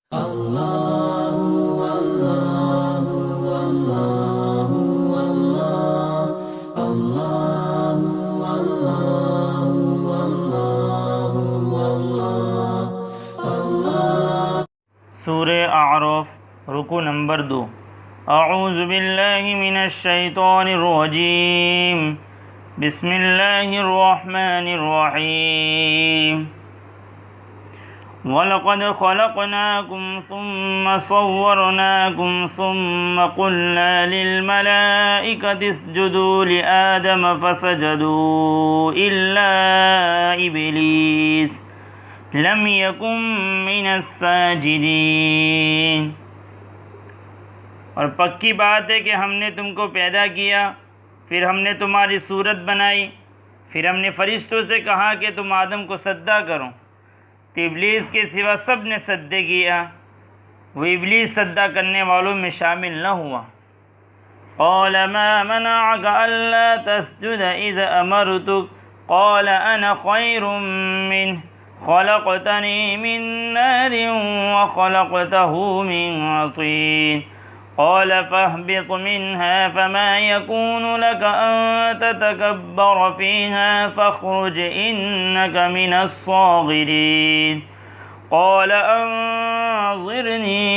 سورہ اعراف رکوع نمبر 2۔ اعوذ باللہ من الشیطان الرجیم، بسم اللہ الرحمن الرحیم۔ وَلَقَدْ خَلَقْنَاكُمْ ثُمَّ صَوَّرْنَاكُمْ ثُمَّ قُلْنَا لِلْمَلَائِكَةِ اسْجُدُوا لِآدَمَ فَسَجَدُوا إِلَّا إِبْلِيسَ لم یکن من الساجدین۔ اور پکی بات ہے کہ ہم نے تم کو پیدا کیا، پھر ہم نے تمہاری صورت بنائی، پھر ہم نے فرشتوں سے کہا کہ تم آدم کو سجدہ کرو، تو ابلیس کے سوا سب نے سجدے کیا، وہ ابلیس سجدہ کرنے والوں میں شامل نہ ہوا۔ قال ما منعك الا تسجد اذ امرتك قال انا خير منه خلقتني من نار وخلقته من طين قال فاهبط منها فما يكون لك أن تتكبر فيها فاخرج إنك من الصاغرين قال أنظرني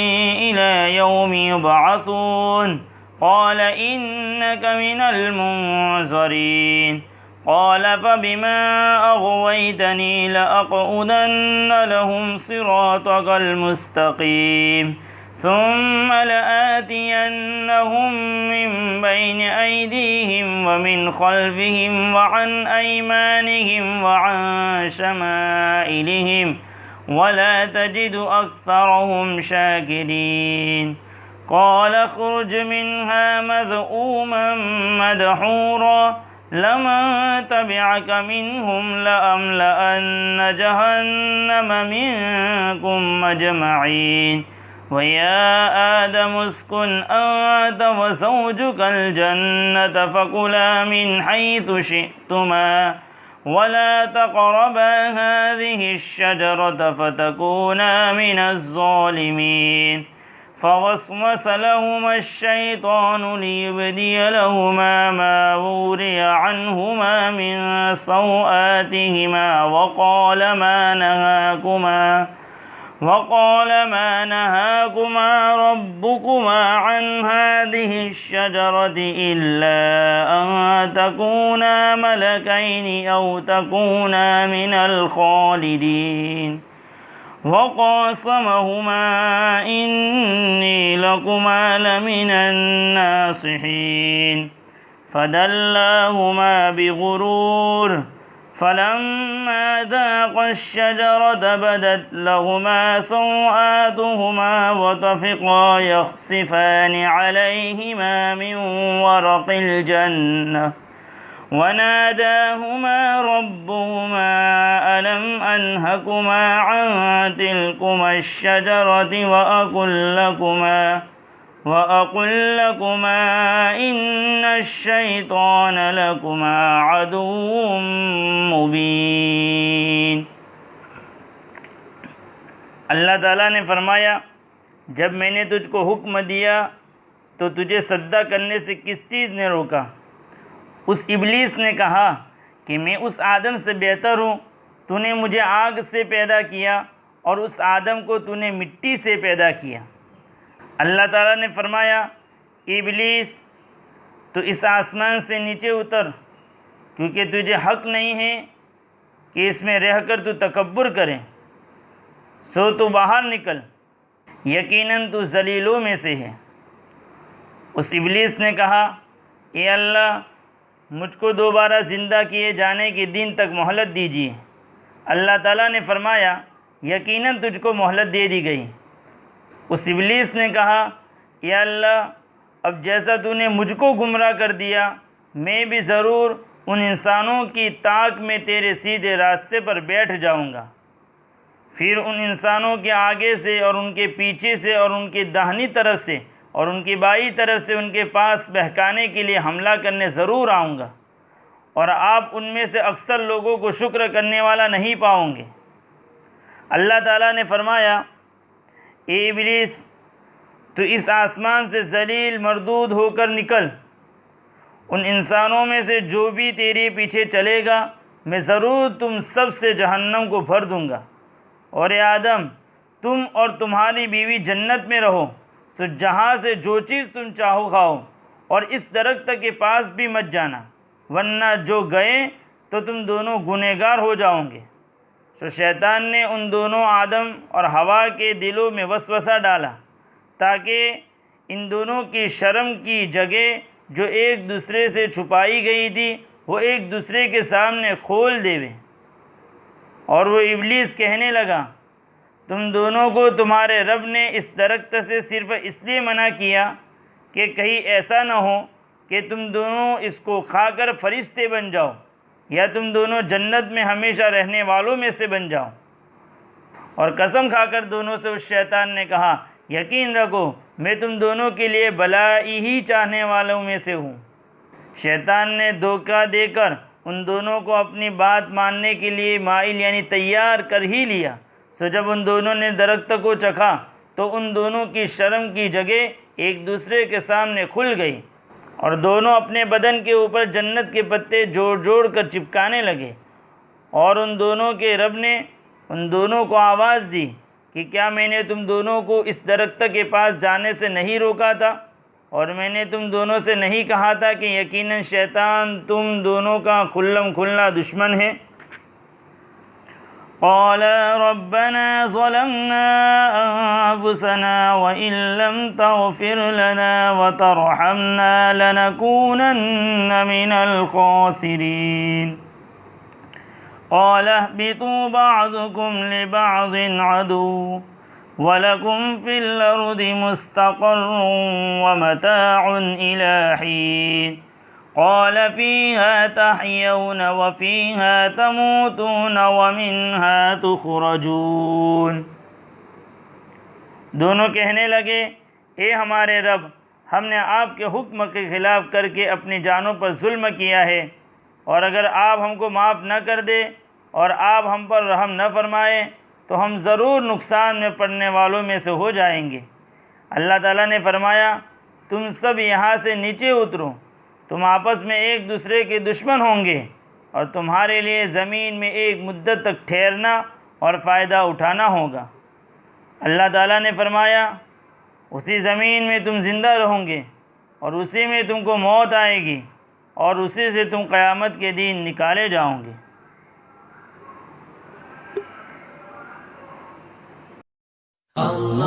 إلى يوم يبعثون قال إنك من المنظرين قال فبما أغويتني لأقعدن لهم صراطك المستقيم ثم لآتينهم من بين أيديهم ومن خلفهم وعن أيمانهم وعن شمائلهم ولا تجد أكثرهم شاكرين قال اخرج منها مذءوما مدحورا لمن تبعك منهم لأملأن جهنم منكم أجمعين ويا آدم اسكن أنت وزوجك الجنة فكلا من حيث شئتما ولا تقربا هذه الشجرة فتكونا من الظالمين فوسوس لهما الشيطان ليبدي لهما ما وري عنهما من سوآتهما وقال ما نهاكما ربكما عن هذه الشجرة إلا أن تكونا ملكين أو تكونا من الخالدين وقاسمهما إني لكما لمن الناصحين فدلاهما بغرور فلما ذاقا الشجرة بدت لهما سوآتهما وطفقا يخصفان عليهما من ورق الجنة وناداهما ربهما ألم أنهكما عن تلكما الشجرة وأقل لكما إن الشيطان لكما عدو مبين۔ اللہ تعالیٰ نے فرمایا، جب میں نے تجھ کو حکم دیا تو تجھے سجدہ کرنے سے کس چیز نے روکا؟ اس ابلیس نے کہا کہ میں اس آدم سے بہتر ہوں، تو نے مجھے آگ سے پیدا کیا اور اس آدم کو تو نے مٹی سے پیدا کیا۔ اللہ تعالیٰ نے فرمایا، ابلیس تو اس آسمان سے نیچے اتر، کیونکہ تجھے حق نہیں ہے کہ اس میں رہ کر تو تکبر کرے، سو تو باہر نکل، یقیناً تو ذلیلوں میں سے ہے۔ اس ابلیس نے کہا، اے اللہ، مجھ کو دوبارہ زندہ کیے جانے کے دن تک مہلت دیجیے۔ اللہ تعالیٰ نے فرمایا، یقیناً تجھ کو مہلت دے دی گئی۔ اس ابلیس نے کہا، یا اللہ، اب جیسا تو نے مجھ کو گمراہ کر دیا، میں بھی ضرور ان انسانوں کی طاق میں تیرے سیدھے راستے پر بیٹھ جاؤں گا، پھر ان انسانوں کے آگے سے اور ان کے پیچھے سے اور ان کی داہنی طرف سے اور ان کی بائیں طرف سے ان کے پاس بہکانے کے لیے حملہ کرنے ضرور آؤں گا، اور آپ ان میں سے اکثر لوگوں کو شکر کرنے والا نہیں پاؤں گے۔ اللہ تعالیٰ نے فرمایا، اے ابلیس، تو اس آسمان سے ذلیل مردود ہو کر نکل، ان انسانوں میں سے جو بھی تیرے پیچھے چلے گا میں ضرور تم سب سے جہنم کو بھر دوں گا، اور اے آدم تم اور تمہاری بیوی جنت میں رہو، سو جہاں سے جو چیز تم چاہو کھاؤ، اور اس درخت کے پاس بھی مت جانا، ورنہ جو گئے تو تم دونوں گنہگار ہو جاؤ گے۔ سو شیطان نے ان دونوں آدم اور حوا کے دلوں میں وسوسہ ڈالا تاکہ ان دونوں کی شرم کی جگہ جو ایک دوسرے سے چھپائی گئی تھی وہ ایک دوسرے کے سامنے کھول دیوے۔ اور وہ ابلیس کہنے لگا، تم دونوں کو تمہارے رب نے اس درخت سے صرف اس لیے منع کیا کہ کہیں ایسا نہ ہو کہ تم دونوں اس کو کھا کر فرشتے بن جاؤ، یا تم دونوں جنت میں ہمیشہ رہنے والوں میں سے بن جاؤ۔ اور قسم کھا کر دونوں سے اس شیطان نے کہا، یقین رکھو میں تم دونوں کے لیے بھلائی ہی چاہنے والوں میں سے ہوں۔ شیطان نے دھوکہ دے کر ان دونوں کو اپنی بات ماننے کے لیے مائل یعنی تیار کر ہی لیا۔ سو جب ان دونوں نے درخت کو چکھا تو ان دونوں کی شرم کی جگہ ایک دوسرے کے سامنے کھل گئی، اور دونوں اپنے بدن کے اوپر جنت کے پتے جوڑ جوڑ کر چپکانے لگے۔ اور ان دونوں کے رب نے ان دونوں کو آواز دی کہ کیا میں نے تم دونوں کو اس درخت کے پاس جانے سے نہیں روکا تھا، اور میں نے تم دونوں سے نہیں کہا تھا کہ یقیناً شیطان تم دونوں کا کھلم کھلا دشمن ہے؟ قال ربنا ظلمنا أنفسنا وإن لم تغفر لنا وترحمنا لنكونن من الخاسرين قال اهبطوا بعضكم لبعض عدو وَلَكُمْ فِي الْأَرْضِ مُسْتَقَرٌّ وَمَتَاعٌ إِلَىٰ حِينٍ قَالَ فِيهَا تَحْيَوْنَ وَفِيهَا تَمُوتُونَ وَمِنْهَا تُخْرَجُونَ۔ دونوں کہنے لگے، اے ہمارے رب، ہم نے آپ کے حکم کے خلاف کر کے اپنی جانوں پر ظلم کیا ہے، اور اگر آپ ہم کو معاف نہ کر دے اور آپ ہم پر رحم نہ فرمائے تو ہم ضرور نقصان میں پڑنے والوں میں سے ہو جائیں گے۔ اللہ تعالیٰ نے فرمایا، تم سب یہاں سے نیچے اترو، تم آپس میں ایک دوسرے کے دشمن ہوں گے، اور تمہارے لیے زمین میں ایک مدت تک ٹھہرنا اور فائدہ اٹھانا ہوگا۔ اللہ تعالیٰ نے فرمایا، اسی زمین میں تم زندہ رہو گے، اور اسی میں تم کو موت آئے گی، اور اسی سے تم قیامت کے دن نکالے جاؤ گے۔ Allah